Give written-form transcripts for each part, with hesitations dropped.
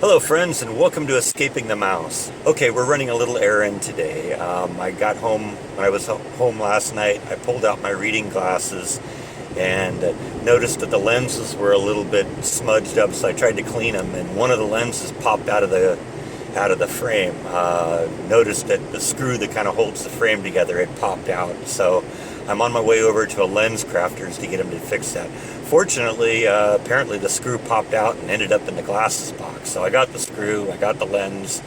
Hello friends, and welcome to Escaping the Mouse. Okay, we're running a little errand today. I got home, when I was home last night, I pulled out my reading glasses and noticed that the lenses were a little bit smudged up, so I tried to clean them, and one of the lenses popped out of the frame. Noticed that the screw that kind of holds the frame together had popped out, so I'm on my way over to a lens crafter's to get him to fix that. Fortunately, apparently the screw popped out and ended up in the glasses box. So I got the screw, I got the lens,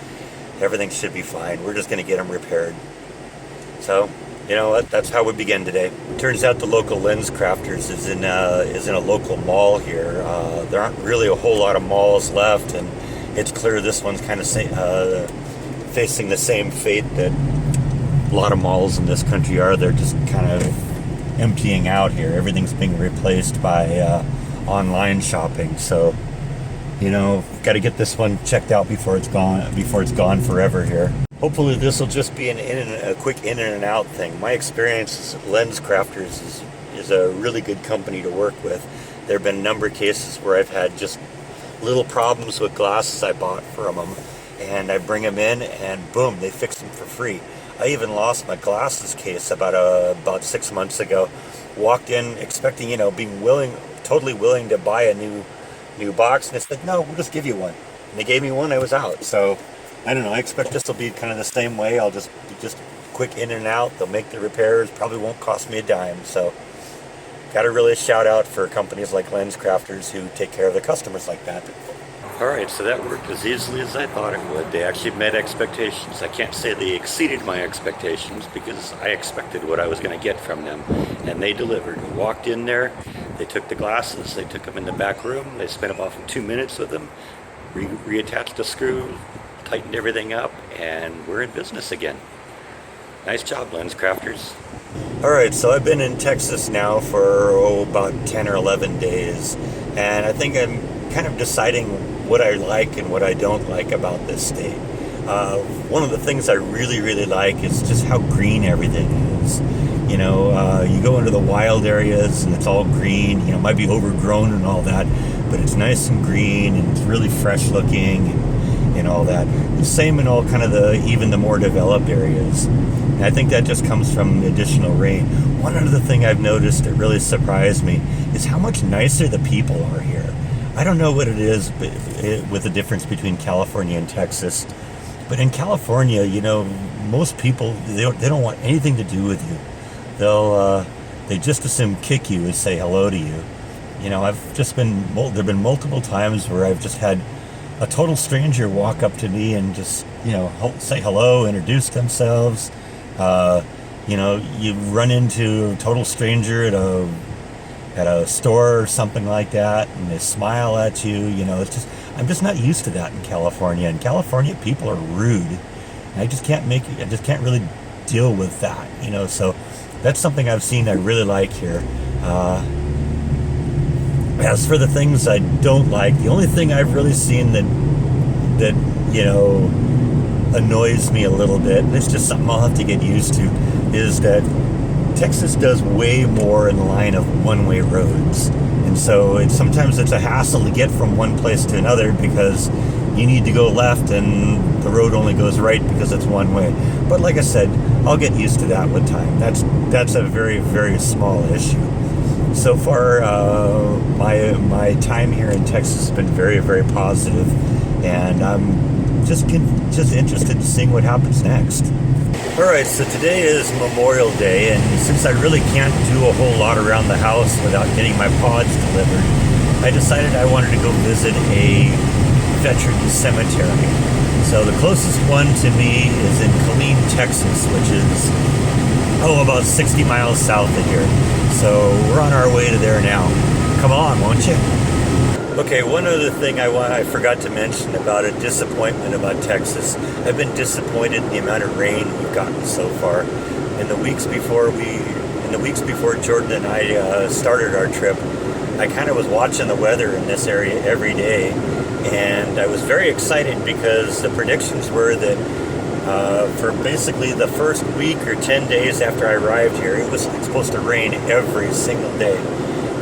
everything should be fine. We're just going to get them repaired. So, you know what, that's how we begin today. Turns out the local lens crafters is in a local mall here. There aren't really a whole lot of malls left, and it's clear this one's kind of facing the same fate that a lot of malls in this country are. They're just kind of emptying out here. Everything's being replaced by online shopping. So, you know, got to get this one checked out before it's gone forever here. Hopefully this will just be a quick in and out thing. My experience as Lens Crafters is a really good company to work with. There have been a number of cases where I've had just little problems with glasses I bought from them, and I bring them in and boom, they fix them for free. I even lost my glasses case about 6 months ago. Walked in expecting, being totally willing to buy a new box, and they said, no, we'll just give you one. And they gave me one, I was out. So, I don't know, I expect this will be kind of the same way. I'll just quick in and out. They'll make the repairs, probably won't cost me a dime. So, got to really shout out for companies like Lens Crafters who take care of their customers like that. Alright, so that worked as easily as I thought it would. They actually met expectations. I can't say they exceeded my expectations because I expected what I was going to get from them, and they delivered. We walked in there, they took the glasses, they took them in the back room, they spent about 2 minutes with them, reattached the screw, tightened everything up, and we're in business again. Nice job, Lens Crafters. Alright, so I've been in Texas now for about 10 or 11 days, and I think I'm kind of deciding what I like and what I don't like about this state. One of the things I really, really like is just how green everything is. You go into the wild areas and it's all green, it might be overgrown and all that, but it's nice and green and it's really fresh looking and all that. The same in all kind of even the more developed areas. And I think that just comes from the additional rain. One other thing I've noticed that really surprised me is how much nicer the people are here. I don't know what it is with the difference between California and Texas, but in California, most people, they don't want anything to do with you. They just assume kick you and say hello to you. There've been multiple times where I've just had a total stranger walk up to me and just, say hello, introduce themselves. You run into a total stranger at a store or something like that, and they smile at you. I'm just not used to that in California. In California, people are rude, and I just can't really deal with that. So that's something I've seen I really like here. As for the things I don't like, the only thing I've really seen that annoys me a little bit, and it's just something I'll have to get used to, is that Texas does way more in the line of one-way roads. And so sometimes it's a hassle to get from one place to another because you need to go left and the road only goes right because it's one way. But like I said, I'll get used to that with time. That's a very, very small issue. So far, my time here in Texas has been very, very positive, and I'm just interested in seeing what happens next. Alright, so today is Memorial Day, and since I really can't do a whole lot around the house without getting my pods delivered, I decided I wanted to go visit a veteran cemetery. So the closest one to me is in Killeen, Texas, which is, about 60 miles south of here. So we're on our way to there now. Come along, won't you? Okay, one other thing I forgot to mention about a disappointment about Texas. I've been disappointed in the amount of rain we've gotten so far. In the weeks before Jordan and I started our trip, I kind of was watching the weather in this area every day, and I was very excited because the predictions were that for basically the first week or 10 days after I arrived here, it was supposed to rain every single day.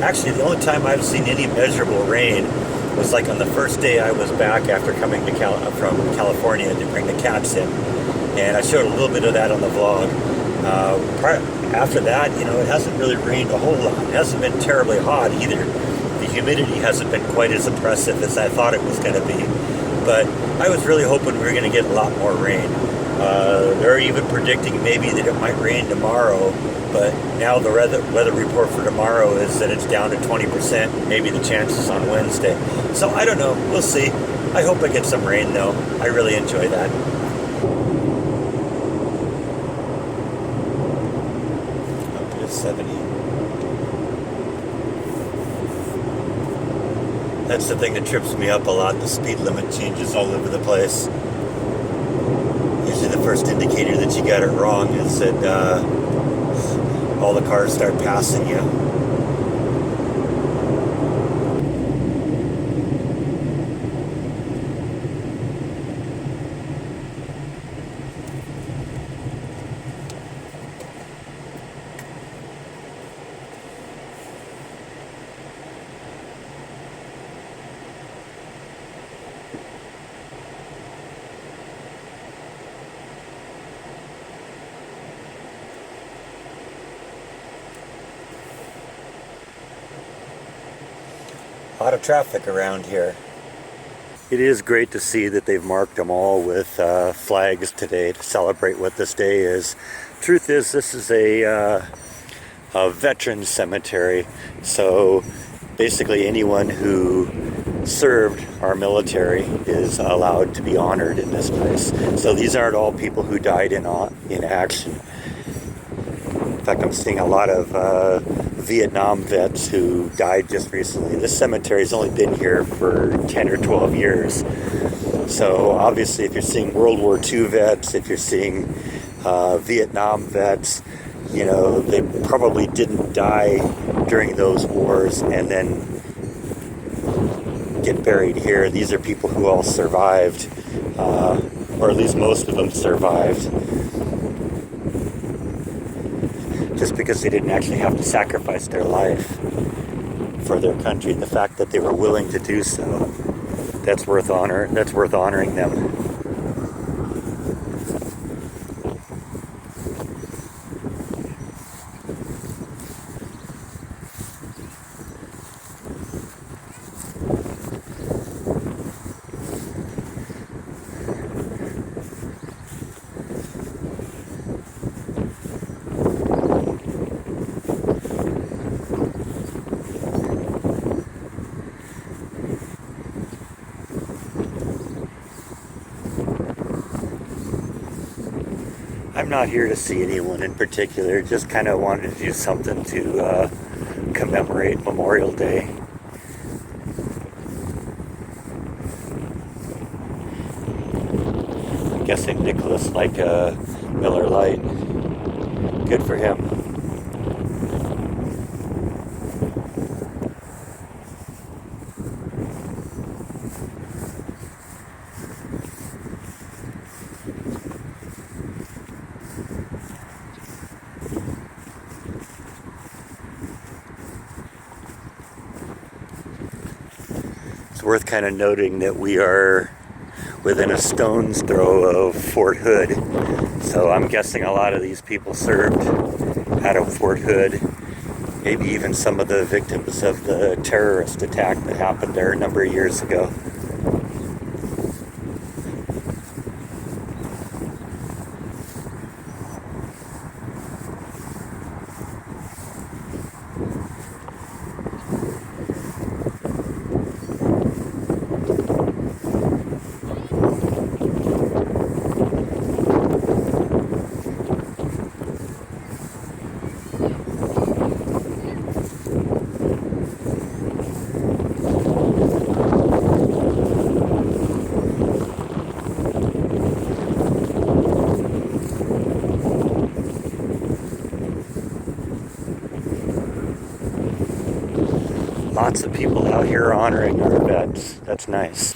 Actually, the only time I've seen any measurable rain was like on the first day I was back after coming to from California to bring the cats in, and I showed a little bit of that on the vlog. After that, it hasn't really rained a whole lot. It hasn't been terribly hot either. The humidity hasn't been quite as oppressive as I thought it was going to be, but I was really hoping we were going to get a lot more rain. They're even predicting maybe that it might rain tomorrow, but now the weather report for tomorrow is that it's down to 20%, maybe the chances on Wednesday. So I don't know, we'll see. I hope I get some rain though. I really enjoy that. Up to 70. That's the thing that trips me up a lot. The speed limit changes all over the place. Usually the first indicator that you got it wrong is that all the cars start passing you. A lot of traffic around here. It is great to see that they've marked them all with flags today to celebrate what this day is. Truth is, this is a veteran cemetery, so basically anyone who served our military is allowed to be honored in this place. So these aren't all people who died in action. In fact, I'm seeing a lot of Vietnam vets who died just recently. This cemetery's only been here for 10 or 12 years. So obviously if you're seeing World War II vets, if you're seeing Vietnam vets, they probably didn't die during those wars and then get buried here. These are people who all survived, or at least most of them survived. Just because they didn't actually have to sacrifice their life for their country, the fact that they were willing to do so, that's worth honoring them. I'm not here to see anyone in particular, just kind of wanted to do something to commemorate Memorial Day. I'm guessing Nicholas liked Miller Lite. Good for him. It's worth kind of noting that we are within a stone's throw of Fort Hood. So I'm guessing a lot of these people served out of Fort Hood. Maybe even some of the victims of the terrorist attack that happened there a number of years ago. Lots of people out here honoring our vets. That's nice.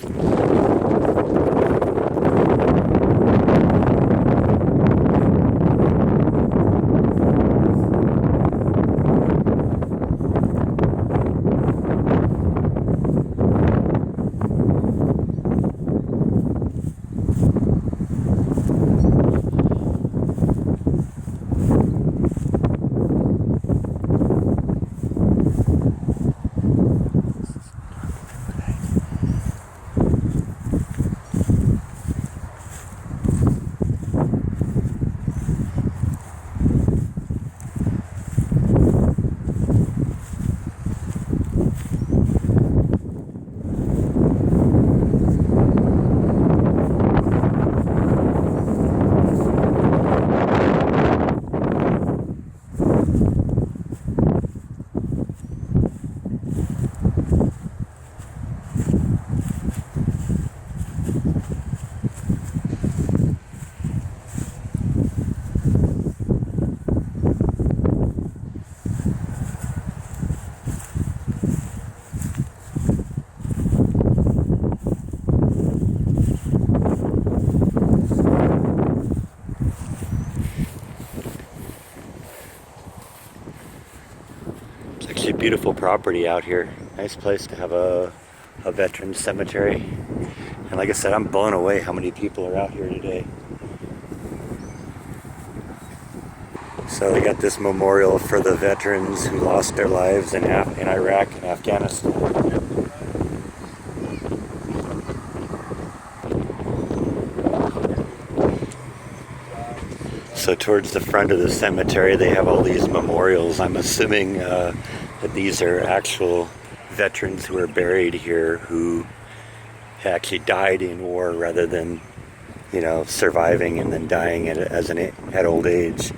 actually beautiful property out here. Nice place to have a veteran cemetery. And like I said, I'm blown away how many people are out here today. So they got this memorial for the veterans who lost their lives in Iraq and Afghanistan. So towards the front of the cemetery, they have all these memorials. I'm assuming that these are actual veterans who are buried here who actually died in war rather than, you know, surviving and then dying at old age.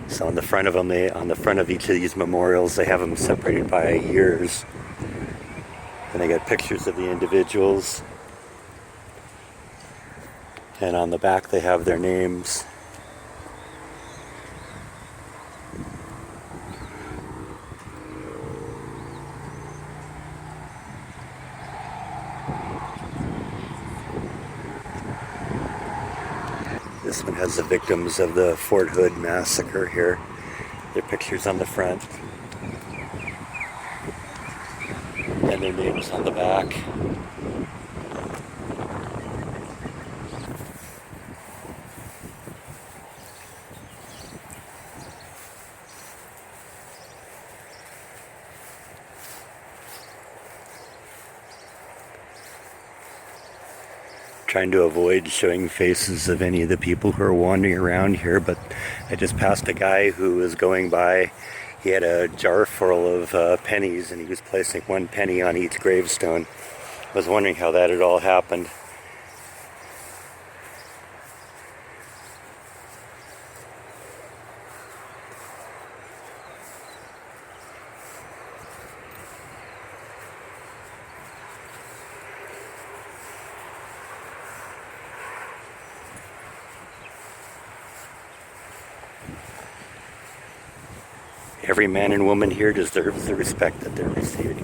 So on the front of them, on the front of each of these memorials, they have them separated by years, and they got pictures of the individuals. And on the back, they have their names. This one has the victims of the Fort Hood massacre here. Their pictures on the front. And their names on the back. Trying to avoid showing faces of any of the people who are wandering around here, but I just passed a guy who was going by. He had a jar full of pennies, and he was placing 1 penny on each gravestone. I was wondering how that had all happened. Every man and woman here deserves the respect that they're receiving.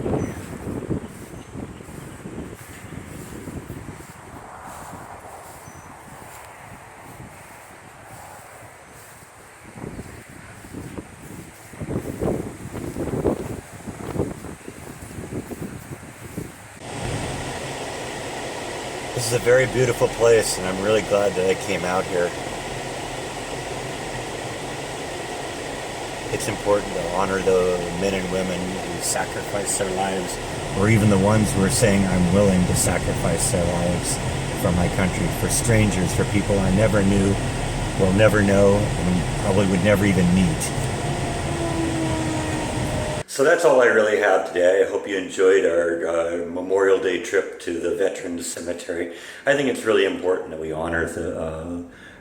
This is a very beautiful place, and I'm really glad that I came out here. It's important to honor the men and women who sacrifice their lives, or even the ones who are saying, I'm willing to sacrifice their lives for my country, for strangers, for people I never knew, will never know, and probably would never even meet. So that's all I really have today. I hope you enjoyed our Memorial Day trip to the Veterans Cemetery. I think it's really important that we honor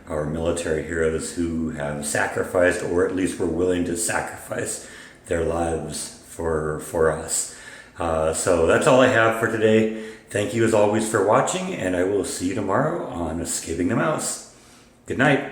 our military heroes who have sacrificed, or at least were willing to sacrifice their lives for us. So that's all I have for today. Thank you as always for watching, and I will see you tomorrow on Escaping the Mouse. Good night.